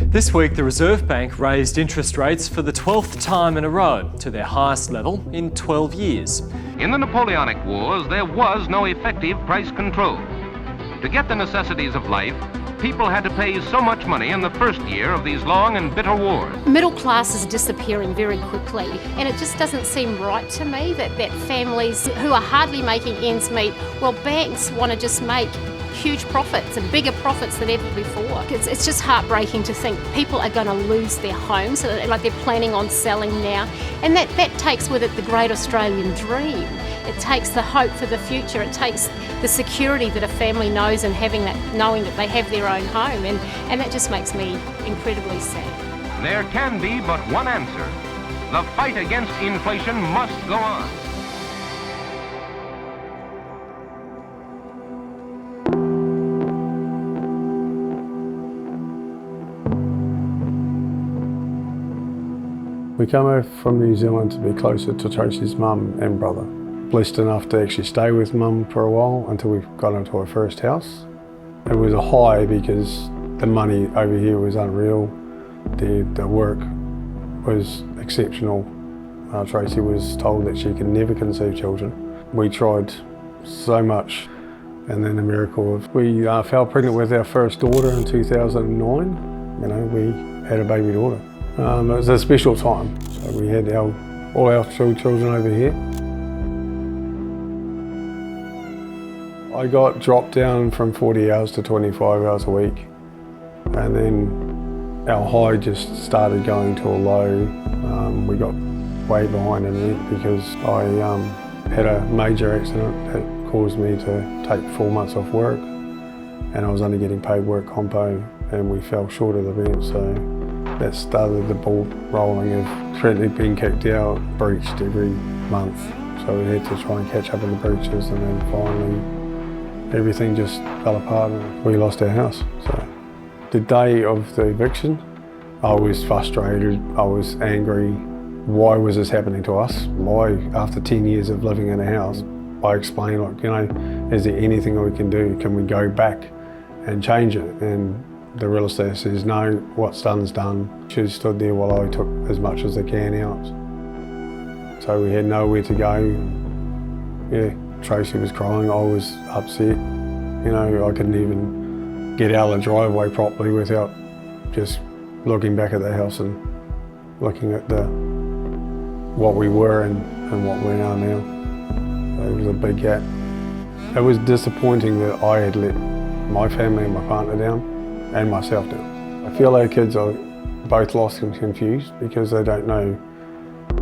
This week, the Reserve Bank raised interest rates for the 12th time in a row to their highest level in 12 years. In the Napoleonic Wars, there was no effective price control. To get the necessities of life, people had to pay so much money in the first year of these long and bitter wars. Middle class is disappearing very quickly, and it just doesn't seem right to me that families who are hardly making ends meet, well, banks want to just make huge profits and bigger profits than ever before. It's just heartbreaking to think people are going to lose their homes, like they're planning on selling now, and that takes with it the great Australian dream. It takes the hope for the future. It takes the security that a family knows and knowing that they have their own home, and that just makes me incredibly sad. There can be but one answer. The fight against inflation must go on. We came over from New Zealand to be closer to Tracy's mum and brother. Blessed enough to actually stay with mum for a while until we got into our first house. It was a high because the money over here was unreal. The work was exceptional. Tracy was told that she could never conceive children. We tried so much, and then the miracle of we fell pregnant with our first daughter in 2009. We had a baby daughter. It was a special time. So we had all our children over here. I got dropped down from 40 hours to 25 hours a week, and then our high just started going to a low. We got way behind in it because I had a major accident that caused me to take 4 months off work, and I was only getting paid work compo, and we fell short of the rent, so that started the ball rolling of credit being kicked out, breached every month. So we had to try and catch up on the breaches, and then finally everything just fell apart and we lost our house. So the day of the eviction, I was frustrated, I was angry. Why was this happening to us? Why, after 10 years of living in a house? I explained, is there anything we can do? Can we go back and change it? And the real estate says, no, what's done's done. She stood there while I took as much as I can out. So we had nowhere to go. Yeah, Tracy was crying, I was upset. I couldn't even get out of the driveway properly without just looking back at the house and looking at what we were and what we are now. It was a big gap. It was disappointing that I had let my family and my partner down and myself down. I feel our kids are both lost and confused because they don't know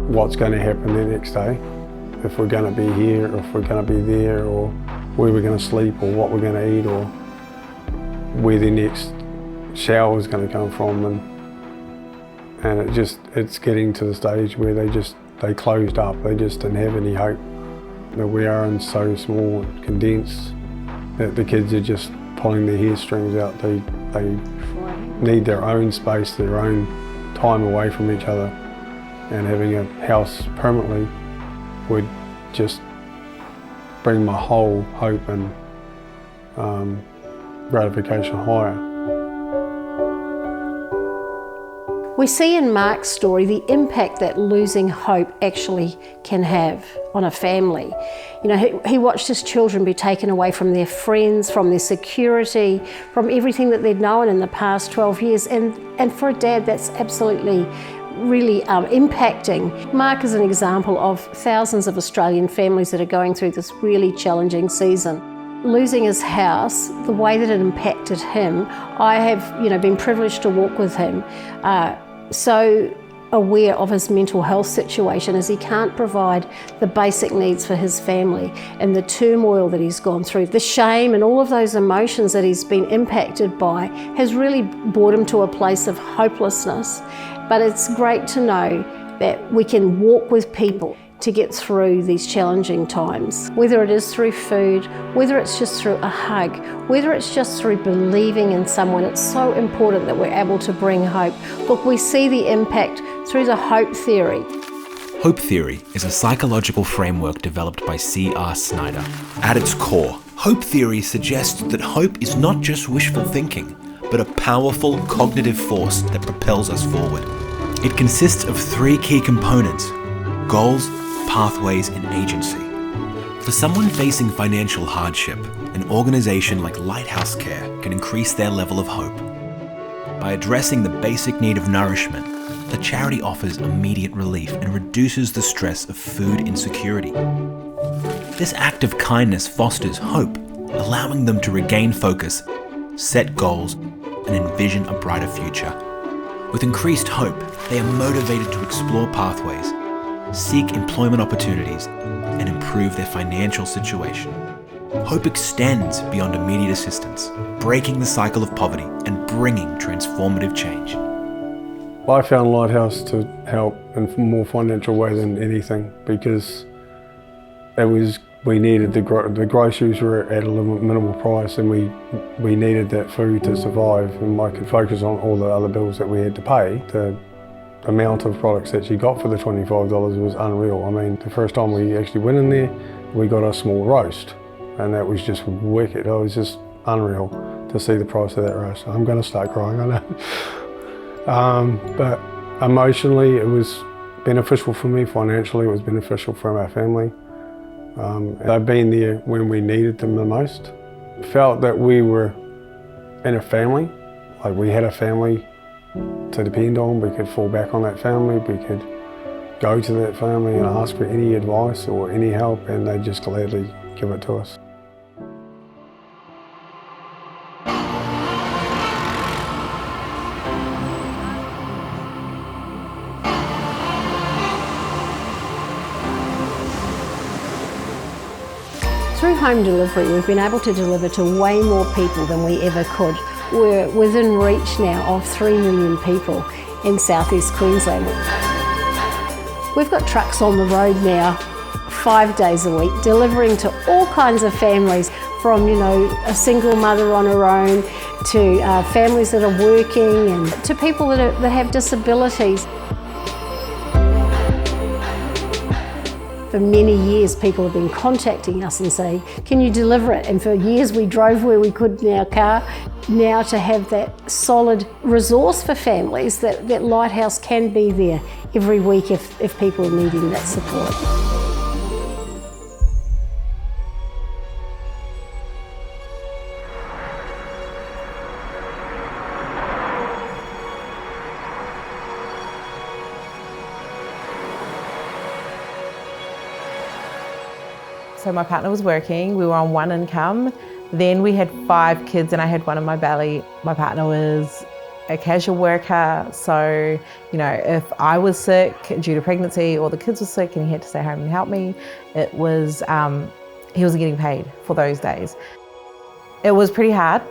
what's going to happen the next day. If we're going to be here, or if we're going to be there, or where we're going to sleep, or what we're going to eat, or where the next shower is going to come from, and it's getting to the stage where they closed up. They just didn't have any hope. That we are in so small and condensed that the kids are just pulling their hairstrings out. They need their own space, their own time away from each other, and having a house permanently would just bring my whole hope and gratification higher. We see in Mark's story the impact that losing hope actually can have on a family. He watched his children be taken away from their friends, from their security, from everything that they'd known in the past 12 years. And for a dad, that's absolutely really impacting. Mark is an example of thousands of Australian families that are going through this really challenging season. Losing his house, the way that it impacted him, I have been privileged to walk with him, so aware of his mental health situation as he can't provide the basic needs for his family, and the turmoil that he's gone through, the shame and all of those emotions that he's been impacted by has really brought him to a place of hopelessness. But it's great to know that we can walk with people to get through these challenging times, whether it is through food, whether it's just through a hug, whether it's just through believing in someone. It's so important that we're able to bring hope. Look, we see the impact through the hope theory. Hope theory is a psychological framework developed by C.R. Snyder. At its core, hope theory suggests that hope is not just wishful thinking, but but a powerful cognitive force that propels us forward. It consists of 3 key components: goals, pathways, and agency. For someone facing financial hardship, an organisation like Lighthouse Care can increase their level of hope. By addressing the basic need of nourishment, the charity offers immediate relief and reduces the stress of food insecurity. This act of kindness fosters hope, allowing them to regain focus, set goals, and envision a brighter future. With increased hope, they are motivated to explore pathways, seek employment opportunities, and improve their financial situation. Hope extends beyond immediate assistance, breaking the cycle of poverty and bringing transformative change. I found Lighthouse to help in a more financial way than anything, because we needed the groceries were at a minimal price, and we needed that food to survive, and I could focus on all the other bills that we had to pay. The amount of products that you got for the $25 was unreal. I mean, the first time we actually went in there, we got a small roast, and that was just wicked. It was just unreal to see the price of that roast. I'm going to start crying, I know. But emotionally, it was beneficial for me. Financially, it was beneficial for our family. They've been there when we needed them the most. Felt that we were in a family, like we had a family to depend on. We could fall back on that family. We could go to that family and ask for any advice or any help, and they'd just gladly give it to us. Through home delivery, we've been able to deliver to way more people than we ever could. We're within reach now of 3 million people in southeast Queensland. We've got trucks on the road now 5 days a week, delivering to all kinds of families, from a single mother on her own to families that are working, and to people that have disabilities. For many years, people have been contacting us and saying, can you deliver it? And for years we drove where we could in our car. Now to have that solid resource for families, that Lighthouse can be there every week if people are needing that support. So my partner was working, we were on one income. Then we had 5 kids and I had one in my belly. My partner was a casual worker, so if I was sick due to pregnancy or the kids were sick and he had to stay home and help me, it was, he wasn't getting paid for those days. It was pretty hard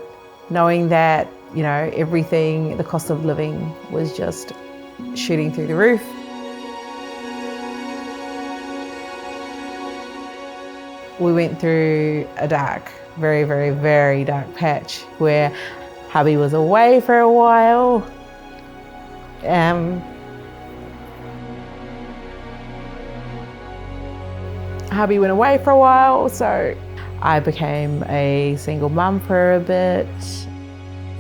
knowing that, everything, the cost of living was just shooting through the roof. We went through a dark, very, very, very dark patch where hubby was away for a while. Hubby went away for a while, so I became a single mum for a bit.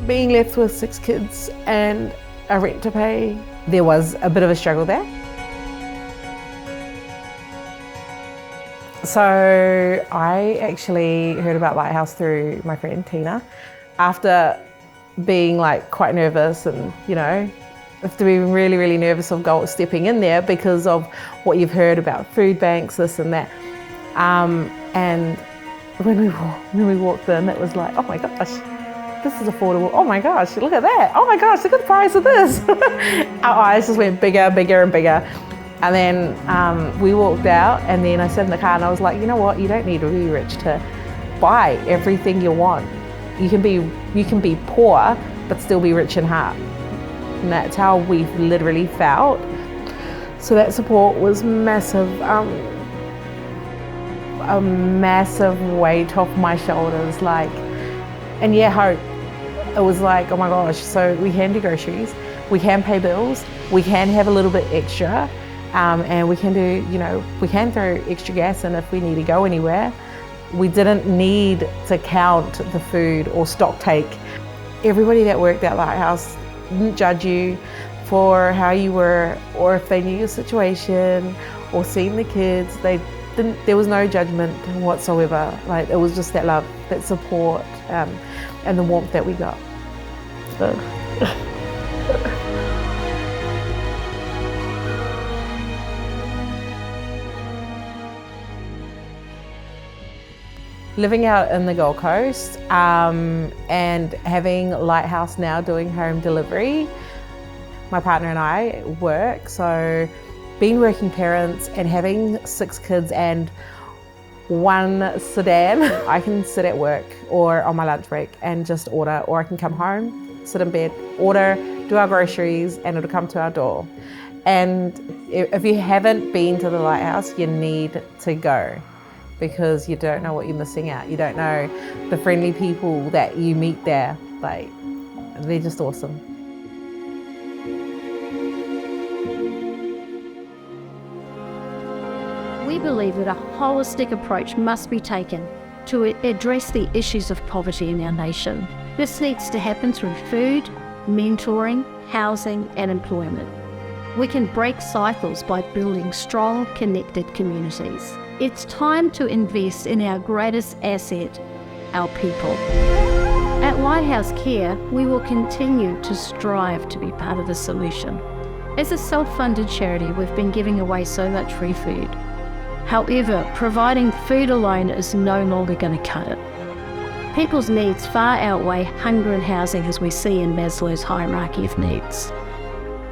Being left with 6 kids and a rent to pay, there was a bit of a struggle there. So I actually heard about Lighthouse through my friend Tina. After being quite nervous and after being really, really nervous of stepping in there because of what you've heard about food banks, this and that. And when we walked in, it was like, oh my gosh, this is affordable. Oh my gosh, look at that. Oh my gosh, look at the price of this. Our eyes just went bigger, bigger and bigger. And then we walked out, and then I sat in the car and I was like, you know what, you don't need to be rich to buy everything you want. You can be poor, but still be rich in heart. And that's how we've literally felt. So that support was massive, a massive weight off my shoulders. And yeah, hope. It was like, oh my gosh, so we can do groceries, we can pay bills, we can have a little bit extra. And we can do, we can throw extra gas in if we need to go anywhere. We didn't need to count the food or stock take. everybody that worked at Lighthouse didn't judge you for how you were, or if they knew your situation, or seen the kids. There was no judgment whatsoever. Like, it was just that love, that support, and the warmth that we got. So. Living out in the Gold Coast and having Lighthouse now doing home delivery, my partner and I work, so being working parents and having 6 kids and 1 sedan, I can sit at work or on my lunch break and just order, or I can come home, sit in bed, order, do our groceries, and it'll come to our door. And if you haven't been to the Lighthouse, you need to go, because you don't know what you're missing out. You don't know the friendly people that you meet there. Like, they're just awesome. We believe that a holistic approach must be taken to address the issues of poverty in our nation. This needs to happen through food, mentoring, housing, and employment. We can break cycles by building strong, connected communities. It's time to invest in our greatest asset, our people. At Lighthouse Care, we will continue to strive to be part of the solution. As a self-funded charity, we've been giving away so much free food. However, providing food alone is no longer going to cut it. People's needs far outweigh hunger and housing, as we see in Maslow's hierarchy of needs.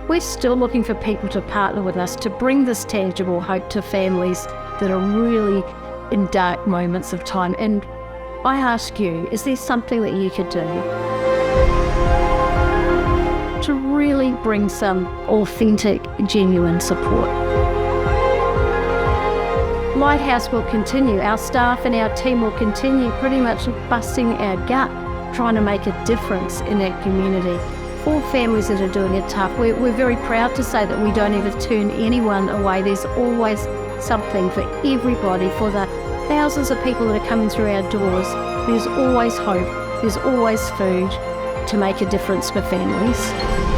We're still looking for people to partner with us to bring this tangible hope to families that are really in dark moments of time. And I ask you, is there something that you could do to really bring some authentic, genuine support? Lighthouse will continue, our staff and our team will continue pretty much busting our gut, trying to make a difference in our community for families that are doing it tough. We're very proud to say that we don't ever turn anyone away. There's always something for everybody. For the thousands of people that are coming through our doors, there's always hope, there's always food to make a difference for families.